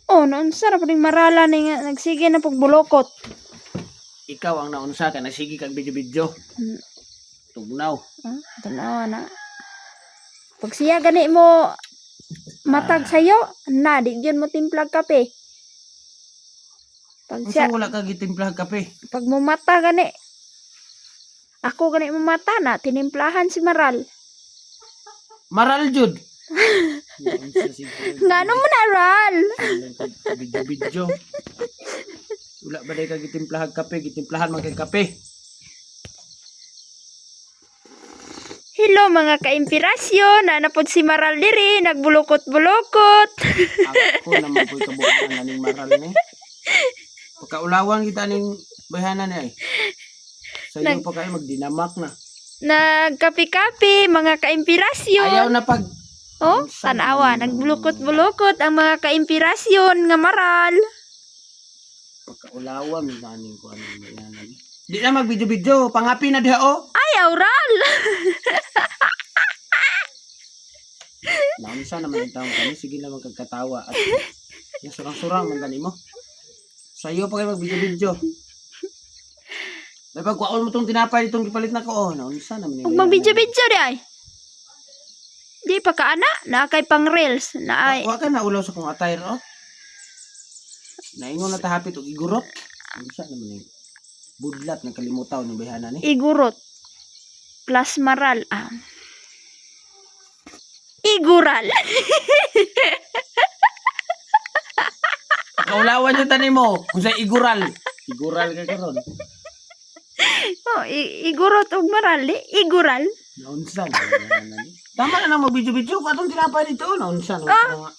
Oh, naunsa na pud marala ni nga nagsige na pagbulokot. Ikaw ang naunsa ka nagsige kag video-video. Hmm. Tugnaw. Ah, tanawa na. Pag siya gani mo matag sayo, na di gyud mo timplag kape. Pag Unsa siya, wala ka gitimplah kape? pag mo mata gani, ako gani mo mata na tinimplahan si Maral. Maral jud. Unsa Ngano mo na Ral? video-video. Wala ba day ka gitimplahan kape? Gitimplahan man kay kape. Hello mga kaimpirasyon, nanapod si Maral diri, nagbulukot-bulukot. Ako naman ko'y kabuuan na ning Maral ni. Pagkaulawan kita ning bahanan ni ay. Sa iyo pa kayo magdinamak na. Nagkapi-kapi, mga kaimpirasyon. Ayaw na pag Oh, tanawa, nagbulukot-bulukot ang mga kaimpirasyon nga Maral. pagkaulawan ganing ko ano bahanan ni. Di na mag-video-video, pangapi na diha oh. Ayaw, Ral. Naunsa naman ang taong kami, sige na magkagkatawa at yung surang-surang man tani mo. Sa iyo pa kayo mag-video-video. May pagkuhaon mo tong tinapay ditong gipalit na ko, oh, naunsa naman Huwag yung magbidyo-bidyo di ay. Di pa ka ana, na kay pang reels, na ay. Wa ka na ulaw sa kong attire, oh. Naingon na tahapit og igurot. Unsa naman yung budlat ng kalimutaw ng bahanan ni. Igurot. Plus Maral. Igural. Kaulawan yung tanim mo, kung sa igural. Igural ka karon. Oh, igurot og Maral, di? Igural. Naunsa naman yung bahanan ni. Tama na lang mag-video-video, katong tinapay dito, naunsa naman.